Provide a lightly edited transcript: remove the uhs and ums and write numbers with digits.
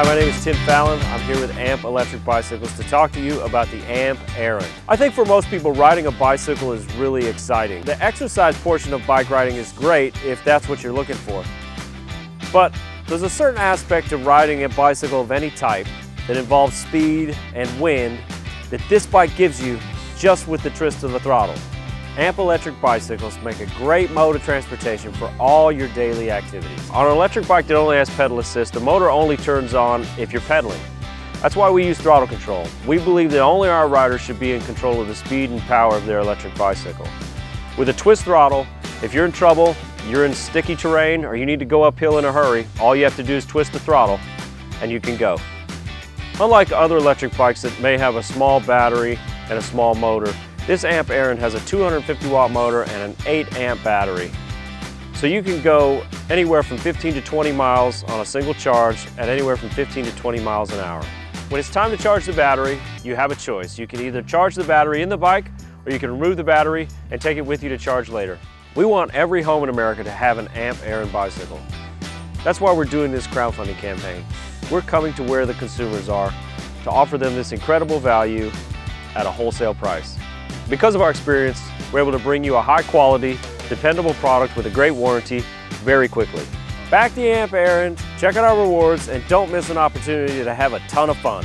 my name is Tim Fallon. I'm here with AMP Electric Bicycles to talk to you about the AMP Aran. I think for most people, riding a bicycle is really exciting. The exercise portion of bike riding is great if that's what you're looking for. But there's a certain aspect to riding a bicycle of any type that involves speed and wind that this bike gives you just with the twist of the throttle. AMP Electric Bicycles make a great mode of transportation for all your daily activities. On an electric bike that only has pedal assist, the motor only turns on if you're pedaling. That's why we use throttle control. We believe that only our riders should be in control of the speed and power of their electric bicycle. With a twist throttle, if you're in trouble, you're in sticky terrain, or you need to go uphill in a hurry, all you have to do is twist the throttle and you can go. Unlike other electric bikes that may have a small battery and a small motor, this AMP Aran has a 250 watt motor and an 8 amp battery. So you can go anywhere from 15 to 20 miles on a single charge at anywhere from 15 to 20 miles an hour. When it's time to charge the battery, you have a choice. You can either charge the battery in the bike, or you can remove the battery and take it with you to charge later. We want every home in America to have an AMP Aran bicycle. That's why we're doing this crowdfunding campaign. We're coming to where the consumers are to offer them this incredible value at a wholesale price. Because of our experience, we're able to bring you a high quality, dependable product with a great warranty very quickly. Back the AMP Aran, check out our rewards, and don't miss an opportunity to have a ton of fun.